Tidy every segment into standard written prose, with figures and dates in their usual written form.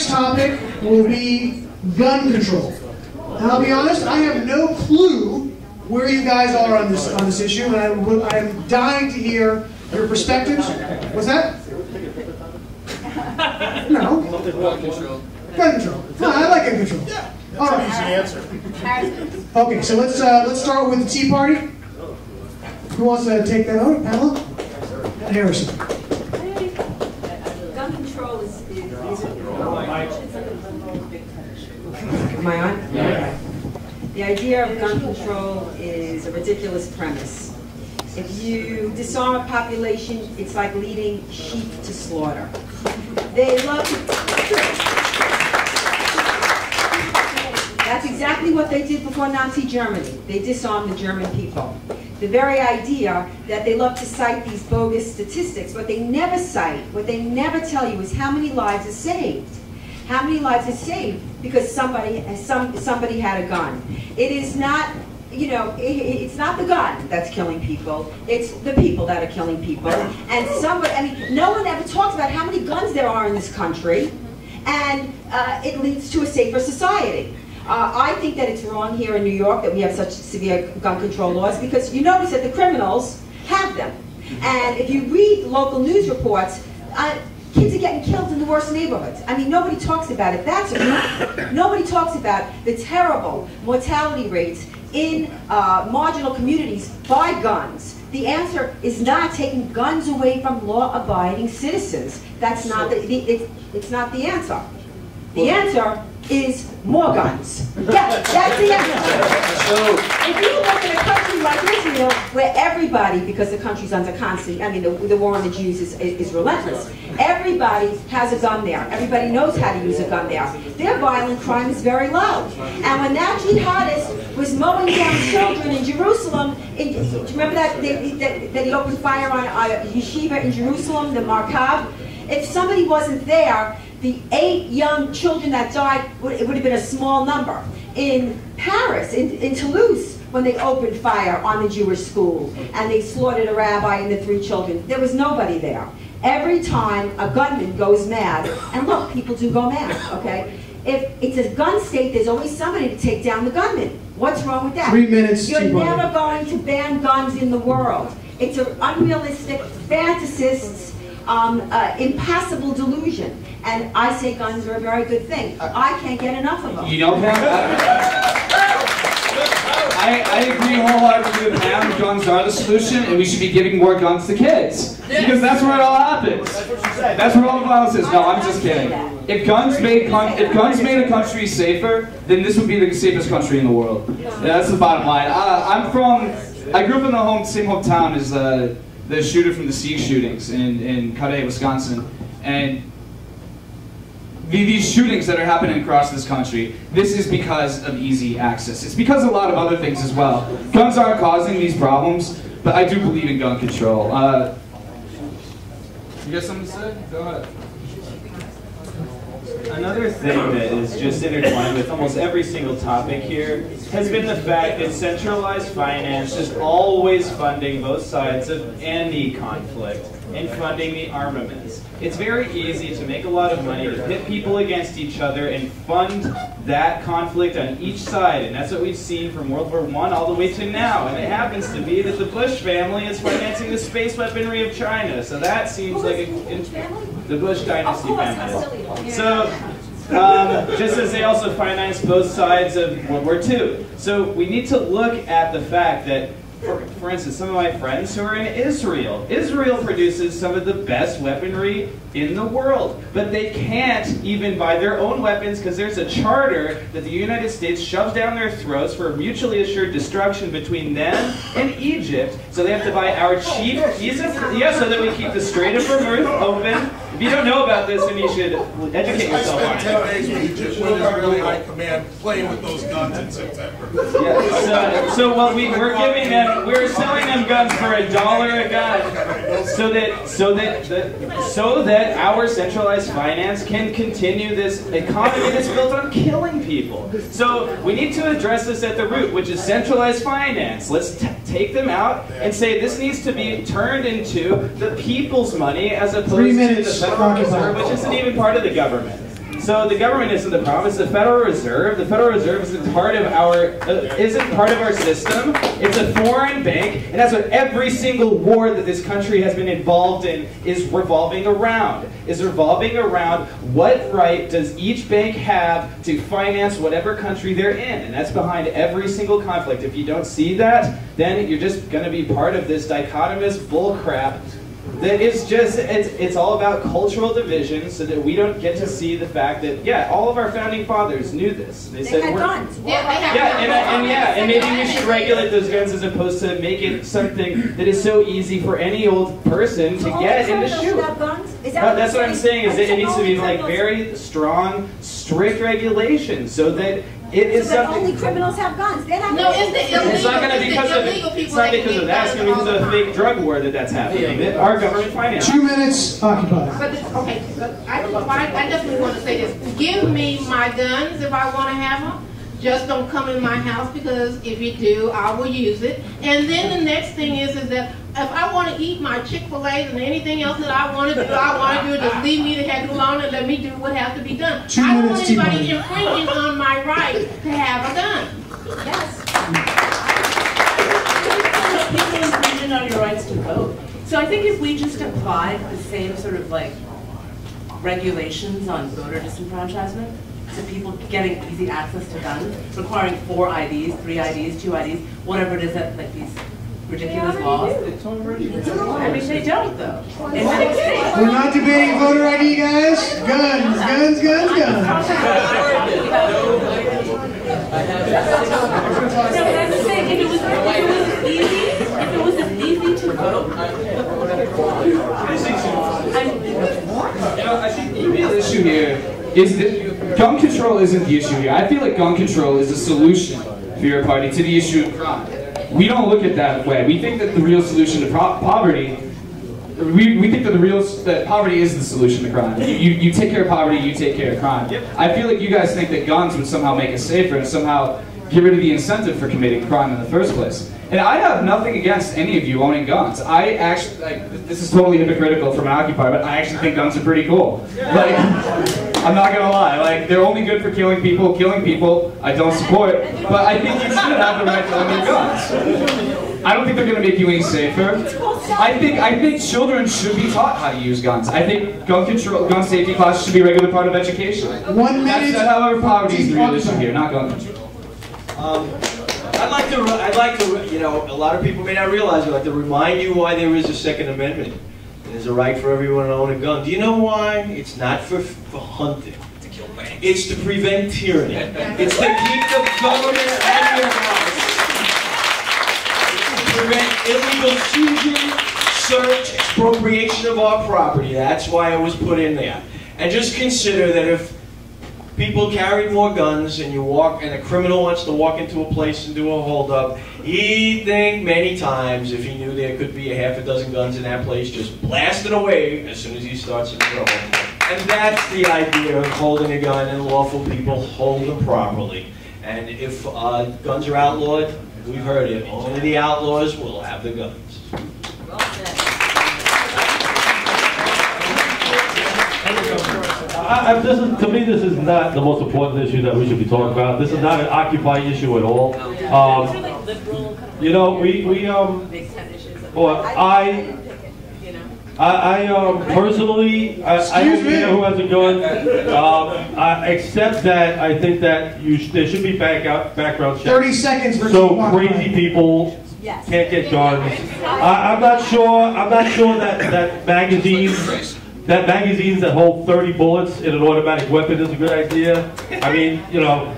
next topic will be gun control. And I'll be honest, I have no clue where you guys are on this issue, and I'm dying to hear your perspectives. What's that? No. Gun control. Gun control. No, I like gun control. Yeah. All right. That's an easy answer. Okay, so let's start with the Tea Party. Who wants to take that out? Pamela? Harrison. Gun control is Am I on? Yeah. Okay. The idea of gun control is a ridiculous premise. If you disarm a population, it's like leading sheep to slaughter. They love to... That's exactly what they did before Nazi Germany. They disarmed the German people. The very idea that they love to cite these bogus statistics, what they never cite, what they never tell you is how many lives are saved. How many lives are saved because somebody had a gun. It is not, you know, it's not the gun that's killing people. It's the people that are killing people. And somebody, I mean, no one ever talks about how many guns there are in this country, and it leads to a safer society. I think that it's wrong here in New York that we have such severe gun control laws because you notice that the criminals have them. And if you read local news reports, kids are getting killed in the worst neighborhoods. I mean, nobody talks about it. That's enough. Nobody talks about the terrible mortality rates in marginal communities by guns. The answer is not taking guns away from law-abiding citizens. That's not it's not the answer. The answer is more guns. Yeah, that's the answer. If you look at a country like Israel, where everybody, because the country's under constant, I mean, the war on the Jews is relentless. Everybody has a gun there. Everybody knows how to use a gun there. Their violent crime is very low. And when that jihadist was mowing down children in Jerusalem, do you remember that he opened fire on a yeshiva in Jerusalem, the Markav? If somebody wasn't there, the 8 young children that died, it would have been a small number. In Paris, in Toulouse, when they opened fire on the Jewish school and they slaughtered a rabbi and the 3 children, there was nobody there. Every time a gunman goes mad, and look, people do go mad, okay? If it's a gun state, there's always somebody to take down the gunman. What's wrong with that? 3 minutes. You're never going to ban guns in the world. It's an unrealistic, fantasist's, impossible delusion. And I say guns are a very good thing. I can't get enough of them. You know, Pam, I agree wholeheartedly with Pam. Guns are the solution, and we should be giving more guns to kids. Because that's where it all happens. That's where all the violence is. No, I'm just kidding. If guns made a country safer, then this would be the safest country in the world. Yeah, that's the bottom line. I grew up in the same hometown as the shooter from the Siege shootings in Kanene, Wisconsin. And these shootings that are happening across this country, this is because of easy access. It's because of a lot of other things as well. Guns aren't causing these problems, but I do believe in gun control. You got something to say? Go ahead. Another thing that is just intertwined with almost every single topic here has been the fact that centralized finance is always funding both sides of any conflict and funding the armaments. It's very easy to make a lot of money, to pit people against each other and fund that conflict on each side. And that's what we've seen from World War I all the way to now. And it happens to be that the Bush family is financing the space weaponry of China. So that seems like the Bush dynasty family. So, just as they also financed both sides of World War II. So we need to look at the fact that, for instance, some of my friends who are in Israel. Israel produces some of the best weaponry in the world, but they can't even buy their own weapons because there's a charter that the United States shoves down their throats for mutually assured destruction between them and Egypt. So they have to buy our cheap pieces, so that we keep the Strait of Hormuz open. If you don't know about this, then you should educate yourself on it. I spent 10 days with Egyptian really high command playing with those guns in September. Yeah, so what we're giving them, we're selling them guns for $1 a gun, so that our centralized finance can continue this economy that's built on killing people. So we need to address this at the root, which is centralized finance. Let's take them out and say this needs to be turned into the people's money as opposed to the Federal Reserve, which isn't even part of the government. So the government isn't the problem. It's the Federal Reserve. The Federal Reserve isn't part of our system. It's a foreign bank, and that's what every single war that this country has been involved in is revolving around. What right does each bank have to finance whatever country they're in? And that's behind every single conflict. If you don't see that, then you're just going to be part of this dichotomous bullcrap that is just, it's all about cultural division, so that we don't get to see the fact that, yeah, all of our founding fathers knew this. They said, had guns. And maybe we should regulate those guns as opposed to make it something that is so easy for any old person to get and to shoot. That's what I'm saying, is that it needs to be like very strong, strict regulations, so that it is so that something. Only criminals have guns. They're not. No, it's not going to be because of that. It's going to be because of the fake drug war that's happening. Our government finance. 2 minutes occupied. But I definitely want to say this. Give me my guns if I want to have them. Just don't come in my house, because if you do, I will use it. And then the next thing is that if I want to eat my Chick-fil-A and anything else that I want to do, just leave me the heck alone and let me do what has to be done. 2 I don't minutes, want anybody infringing on my right to have a gun. Yes. People infringing on your rights to vote. So I think if we just applied the same sort of like regulations on voter disenfranchisement to people getting easy access to guns, requiring 4 IDs, 3 IDs, 2 IDs, whatever it is that like these ridiculous laws. I mean, they don't though. In many states. We're not debating voter ID, guys. Guns, guns, guns, guns. If it was as easy to vote. I think the real issue here is that gun control isn't the issue here. I feel like gun control is a solution for your party to the issue of crime. We don't look at it that way. We think that the real solution to poverty, we think that poverty is the solution to crime. You take care of poverty, you take care of crime. I feel like you guys think that guns would somehow make us safer and somehow get rid of the incentive for committing crime in the first place. And I have nothing against any of you owning guns. I actually, this is totally hypocritical from an occupier, but I actually think guns are pretty cool. Like, I'm not gonna lie, they're only good for killing people. Killing people, I don't support, but I think you should have the right to own your guns. I don't think they're gonna make you any safer. I think children should be taught how to use guns. I think gun safety classes should be a regular part of education. 1 minute. However, poverty is the real issue here, not gun control. I'd like to, you know, a lot of people may not realize, I'd like to remind you why there is a Second Amendment. There's a right for everyone to own a gun. Do you know why? It's not for hunting. To kill banks. It's to prevent tyranny. It's to keep the government out of your house. It's to prevent illegal seizure, search, expropriation of our property. That's why it was put in there. And just consider that if people carried more guns and a criminal wants to walk into a place and do a holdup, he'd think many times, if he knew there could be a half a dozen guns in that place, just blast it away as soon as he starts to go. And that's the idea of holding a gun, and lawful people hold them properly. And if guns are outlawed, we've heard it, only the outlaws will have the guns. To me, this is not the most important issue that we should be talking about. This is not an Occupy issue at all. You know, I personally, I don't care who has a gun, except that I think that there should be background checks. 30 seconds for so crazy people can't get guns. I'm not sure that magazines that hold 30 bullets in an automatic weapon is a good idea. I mean, you know,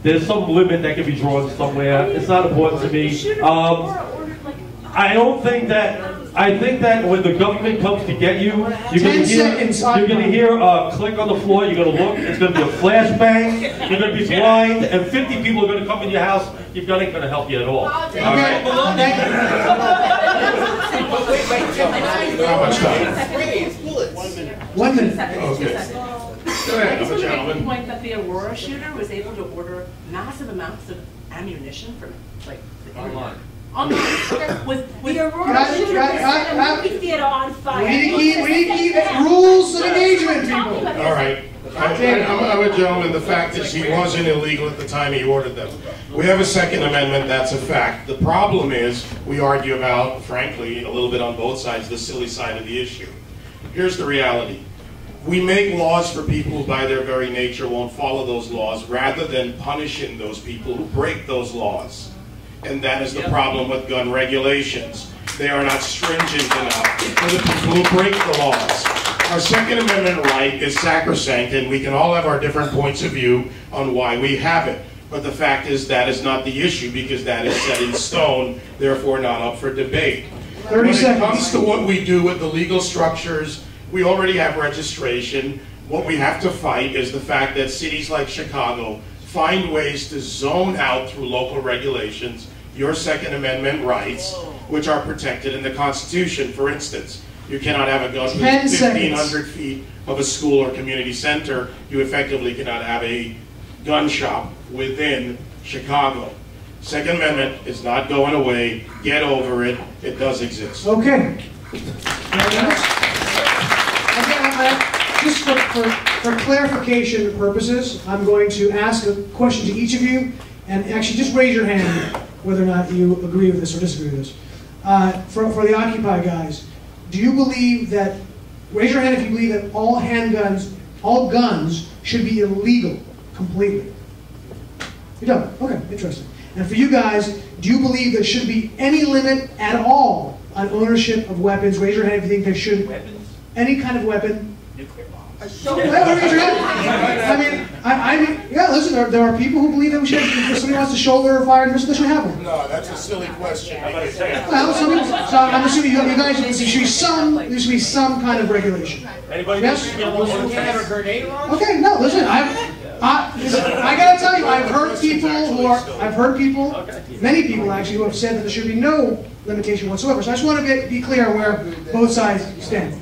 there's some limit that can be drawn somewhere. It's not important to me. I think that when the government comes to get you, you're going to hear a click on the floor, you're going to look, it's going to be a flashbang, you're going to be blind, and 50 people are going to come in your house, your gun ain't going to help you at all. All right? How much time? 1 minute. Okay. Go ahead, I just want to make gentlemen. the point that the Aurora shooter was able to order massive amounts of ammunition from like the internet. Online. With The Aurora shooter set a movie theater on fire. We need to keep rules of engagement, people. All right. I'm a gentleman. The fact is he wasn't illegal at the time he ordered them. We have a Second Amendment, that's a fact. The problem is we argue about, frankly, a little bit on both sides, the silly side of the issue. Here's the reality. We make laws for people who by their very nature won't follow those laws rather than punishing those people who break those laws. And that is the problem with gun regulations. They are not stringent enough for the people who break the laws. Our Second Amendment right is sacrosanct, and we can all have our different points of view on why we have it. But the fact is that is not the issue, because that is set in stone, therefore not up for debate. When it comes to what we do with the legal structures, we already have registration. What we have to fight is the fact that cities like Chicago find ways to zone out through local regulations your Second Amendment rights, which are protected in the Constitution. For instance, you cannot have a gun within 1,500 feet of a school or community center. You effectively cannot have a gun shop within Chicago. Second Amendment is not going away. Get over it. It does exist. Okay. Just for clarification purposes, I'm going to ask a question to each of you, and actually just raise your hand whether or not you agree with this or disagree with this. For the Occupy guys, do you believe that, raise your hand if you believe that all handguns, all guns should be illegal completely? You don't? Okay, interesting. And for you guys, do you believe there should be any limit at all on ownership of weapons? Raise your hand if you think there should. Weapons? Any kind of weapon. Nuclear bombs. Raise your hand. I mean, yeah, listen, there are people who believe that we should, if somebody wants to shoulder a fired missile, they should have one. No, that's a silly question. Well, so I'm assuming you guys, there should be some kind of regulation. Anybody yes? a grenade launch? Okay, no, listen, I gotta tell you, I've heard people, many people actually, who have said that there should be no limitation whatsoever. So I just want to be clear where both sides stand.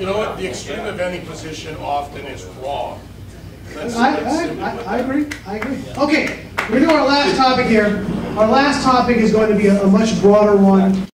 You know what? The extreme of any position often is wrong. I agree. Okay, we're going to our last topic here. Our last topic is going to be a much broader one.